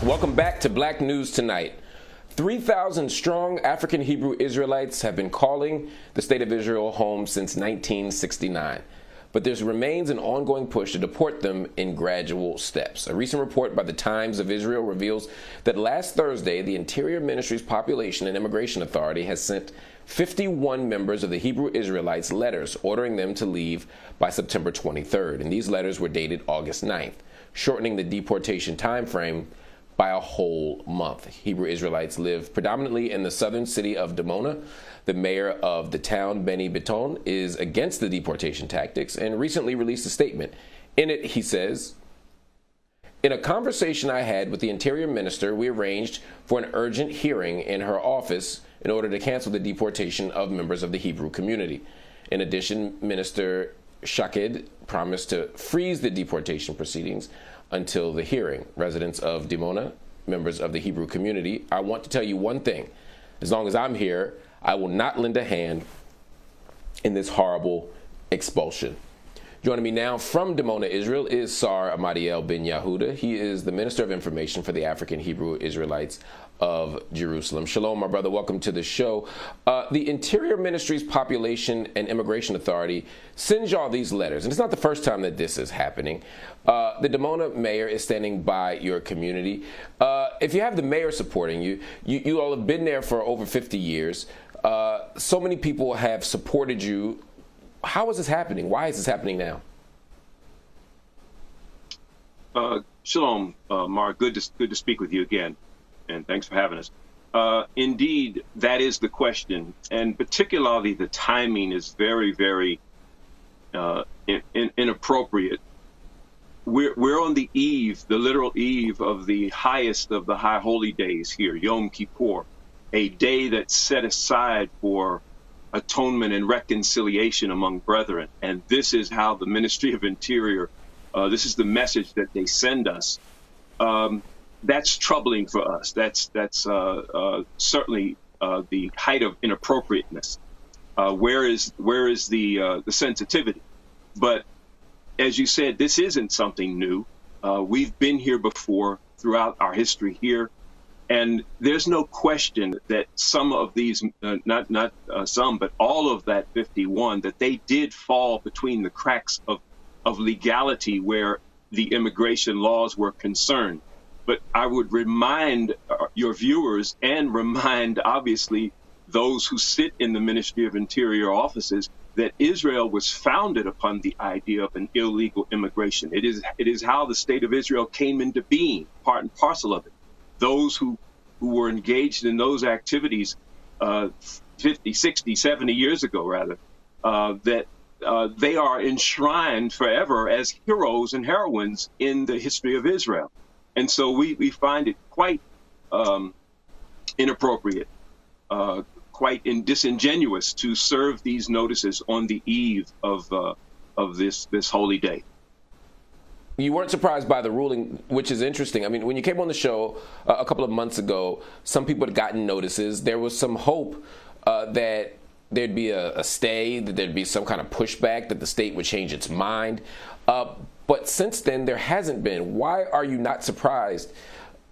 Welcome back to Black News Tonight. 3,000 strong African Hebrew Israelites have been calling the state of Israel home since 1969. But there remains an ongoing push to deport them in gradual steps. A recent report by the Times of Israel reveals that last Thursday, the Interior Ministry's Population and Immigration Authority has sent 51 members of the Hebrew Israelites letters ordering them to leave by September 23rd. And these letters were dated August 9th, shortening the deportation time frame by a whole month. Hebrew Israelites live predominantly in the southern city of Dimona. The mayor of the town, Benny Beton, is against the deportation tactics and recently released a statement. In it, he says, "In a conversation I had with the Interior Minister, we arranged for an urgent hearing in her office in order to cancel the deportation of members of the Hebrew community. In addition, Minister Shaked promised to freeze the deportation proceedings until the hearing. Residents of Dimona, members of the Hebrew community, I want to tell you one thing. As long as I'm here, I will not lend a hand in this horrible expulsion." Joining me now from Dimona, Israel, is Sar Amadiel Ben Yahuda. He is the Minister of Information for the African Hebrew Israelites of Jerusalem. Shalom, my brother. Welcome to the show. The Interior Ministry's Population and Immigration Authority sends y'all these letters, and it's not the first time that this is happening. The Dimona mayor is standing by your community. If you have the mayor supporting you, you all have been there for over 50 years. So many people have supported you. How is this happening? Why is this happening now? Shalom, Mark. Good to speak with you again, and thanks for having us. Indeed, that is the question, and particularly the timing is very, very inappropriate. We're on the eve, the literal eve of the highest of the high holy days here, Yom Kippur, a day that's set aside for atonement and reconciliation among brethren. And this is how the Ministry of Interior, this is the message that they send us. That's troubling for us. That's certainly the height of inappropriateness. Where is the sensitivity? But as you said, this isn't something new. We've been here before throughout our history here. And there's no question that some of these, not some, but all of that 51, that they did fall between the cracks of legality where the immigration laws were concerned. But I would remind your viewers and remind, obviously, those who sit in the Ministry of Interior offices that Israel was founded upon the idea of an illegal immigration. It is how the state of Israel came into being, part and parcel of it. Those who were engaged in those activities 50, 60, 70 years ago, rather, that they are enshrined forever as heroes and heroines in the history of Israel. And so we find it quite inappropriate, quite disingenuous to serve these notices on the eve of this holy day. You weren't surprised by the ruling, which is interesting. I mean, when you came on the show a couple of months ago, some people had gotten notices. There was some hope that there'd be a stay, that there'd be some kind of pushback, that the state would change its mind. But since then, there hasn't been. Why are you not surprised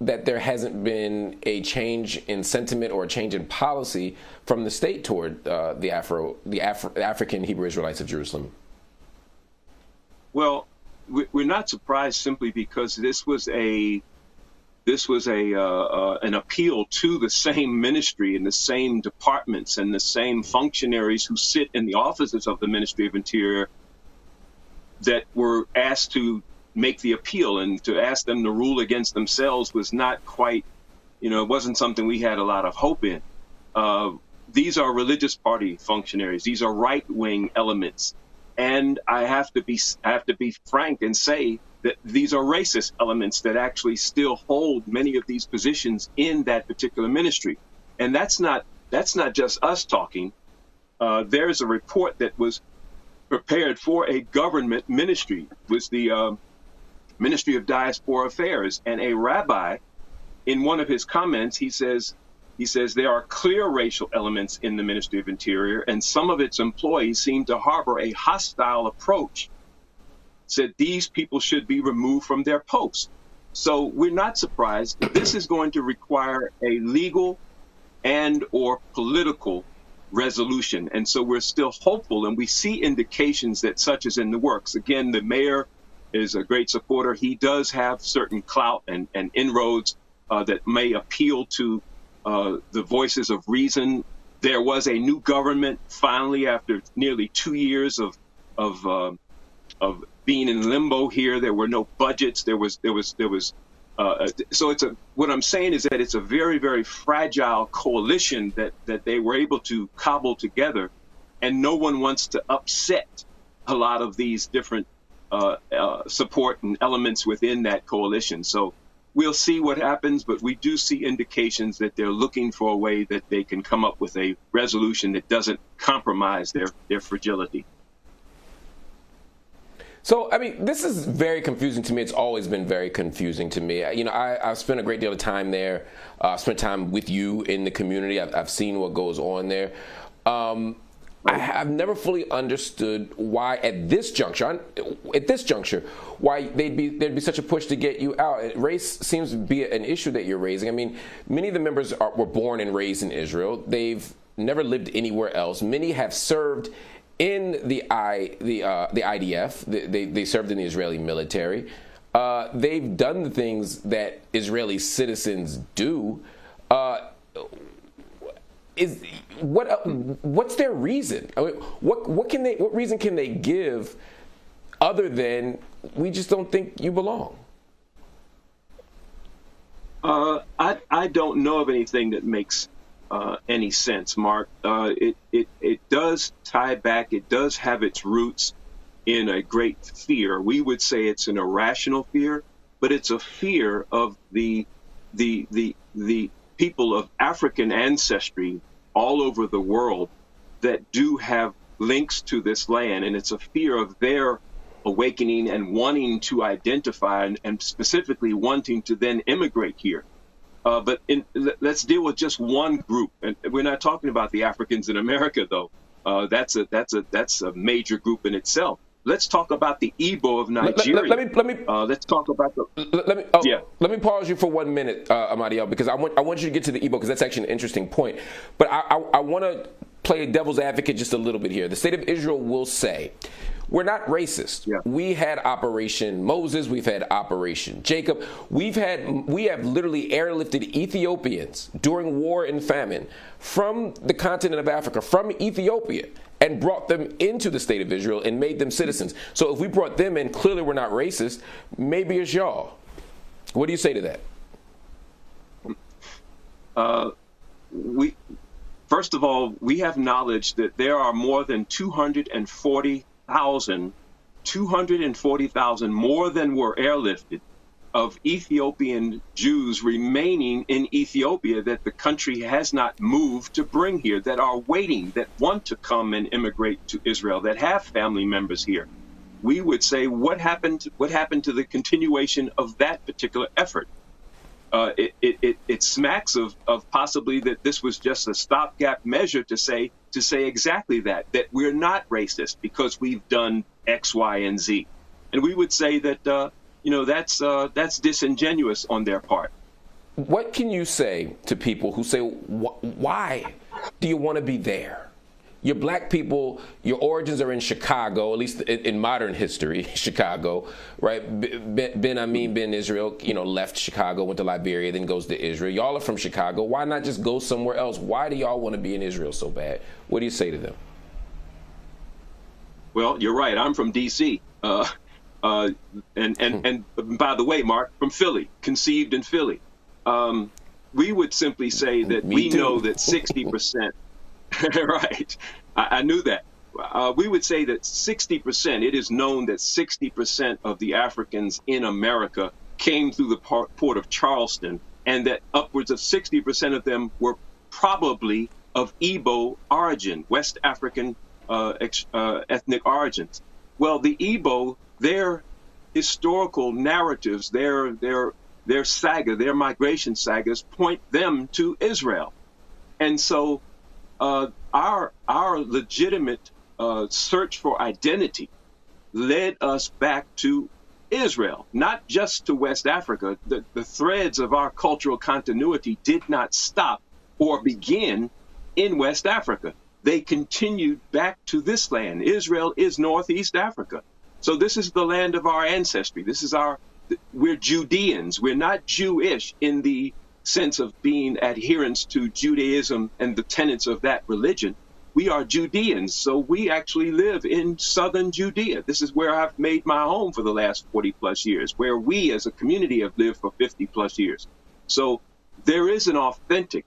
that there hasn't been a change in sentiment or a change in policy from the state toward the African Hebrew Israelites of Jerusalem? Well, we're not surprised simply because this was an appeal to the same ministry and the same departments and the same functionaries who sit in the offices of the Ministry of Interior that were asked to make the appeal, and to ask them to rule against themselves was not quite, it wasn't something we had a lot of hope in. These are religious party functionaries. These are right-wing elements. And I have to be frank and say that these are racist elements that actually still hold many of these positions in that particular ministry. And that's not just us talking. There's a report that was prepared for a government ministry, was the Ministry of Diaspora Affairs, and a rabbi, in one of his comments, he says there are clear racial elements in the Ministry of Interior, and some of its employees seem to harbor a hostile approach. Said these people should be removed from their posts. So we're not surprised. This is going to require a legal and or political resolution. And so we're still hopeful, and we see indications that such is in the works. Again, the mayor is a great supporter. He does have certain clout and inroads that may appeal to the voices of reason. There was a new government finally after nearly 2 years of being in limbo here. There were no budgets. So what I'm saying is that it's a very, very fragile coalition that they were able to cobble together, and no one wants to upset a lot of these different support and elements within that coalition. So we'll see what happens, but we do see indications that they're looking for a way that they can come up with a resolution that doesn't compromise their fragility. So, I mean, this is very confusing to me. It's always been very confusing to me. You know, I've spent a great deal of time there. I've spent time with you in the community. I've seen what goes on there. I've never fully understood why at this juncture, why there'd be such a push to get you out. Race seems to be an issue that you're raising. I mean, many of the members were born and raised in Israel. They've never lived anywhere else. Many have served in the IDF. They served in the Israeli military. They've done the things that Israeli citizens do. What's their reason? I mean, what reason can they give other than we just don't think you belong? I don't know of anything that makes any sense, Mark. It does tie back. It does have its roots in a great fear. We would say it's an irrational fear, but it's a fear of the people of African ancestry all over the world that do have links to this land, and it's a fear of their awakening and wanting to identify and specifically wanting to then immigrate here. But let's deal with just one group, and we're not talking about the Africans in America, though. That's a major group in itself. Let's talk about the Igbo of Nigeria. Let's talk about the. Let me pause you for 1 minute, Amadiel, because I want you to get to the Igbo because that's actually an interesting point. But I want to play devil's advocate just a little bit here. The state of Israel will say, we're not racist. Yeah. We had Operation Moses. We've had Operation Jacob. We have literally airlifted Ethiopians during war and famine from the continent of Africa, from Ethiopia, and brought them into the state of Israel and made them citizens. So if we brought them in, clearly we're not racist. Maybe it's y'all. What do you say to that? First of all, we have knowledge that there are more than 240,000 more than were airlifted of Ethiopian Jews remaining in Ethiopia that the country has not moved to bring here, that are waiting, that want to come and immigrate to Israel, that have family members here. We would say, what happened to the continuation of that particular effort? It smacks of possibly that this was just a stopgap measure to say exactly that we're not racist because we've done X, Y, and Z. And we would say that, that's disingenuous on their part. What can you say to people who say, why do you want to be there? You're black people, your origins are in Chicago, at least in modern history, Chicago, right? Ben Amin Ben Israel, left Chicago, went to Liberia, then goes to Israel. Y'all are from Chicago. Why not just go somewhere else? Why do y'all want to be in Israel so bad? What do you say to them? Well, you're right. I'm from D.C. And by the way, Mark, from Philly, conceived in Philly. We would simply say that we know that 60%. Right. I knew that. We would say that 60%, it is known that 60% of the Africans in America came through the port of Charleston, and that upwards of 60% of them were probably of Igbo origin, West African ethnic origins. Well, the Igbo, their historical narratives, their saga, their migration sagas point them to Israel. And so our legitimate search for identity led us back to Israel, not just to West Africa. The threads of our cultural continuity did not stop or begin in West Africa. They continued back to this land. Israel is Northeast Africa. So this is the land of our ancestry. We're Judeans. We're not Jewish in the sense of being adherents to Judaism and the tenets of that religion. We are Judeans, so we actually live in southern Judea. This is where I've made my home for the last 40 plus years, where we as a community have lived for 50 plus years. So there is an authentic,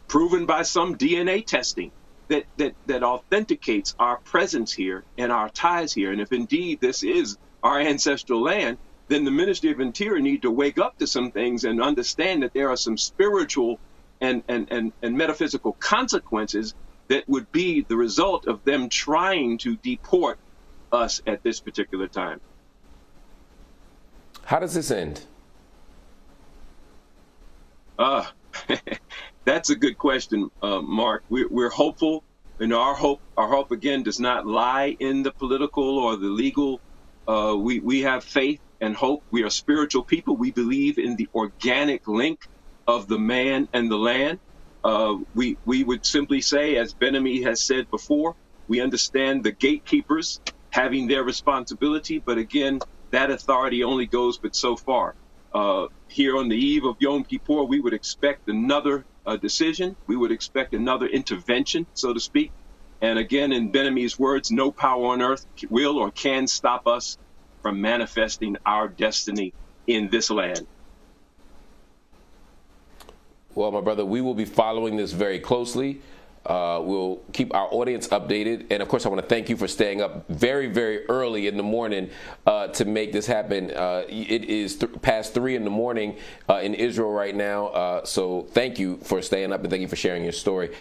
proven by some DNA testing, that authenticates our presence here and our ties here. And if indeed this is our ancestral land, then the Ministry of Interior need to wake up to some things and understand that there are some spiritual and metaphysical consequences that would be the result of them trying to deport us at this particular time. How does this end? That's a good question, Mark. We're hopeful, and our hope again does not lie in the political or the legal. We have faith and hope. We are spiritual people. We believe in the organic link of the man and the land. We would simply say, as Ben-Ami has said before, we understand the gatekeepers having their responsibility, but again, that authority only goes but so far. Here on the eve of Yom Kippur, we would expect another decision. We would expect another intervention, so to speak. And again, in Ben-Ami's words, no power on earth will or can stop us from manifesting our destiny in this land. Well, my brother, we will be following this very closely. We'll keep our audience updated. And, of course, I want to thank you for staying up very, very early in the morning to make this happen. It is past 3 in the morning in Israel right now. So thank you for staying up and thank you for sharing your story.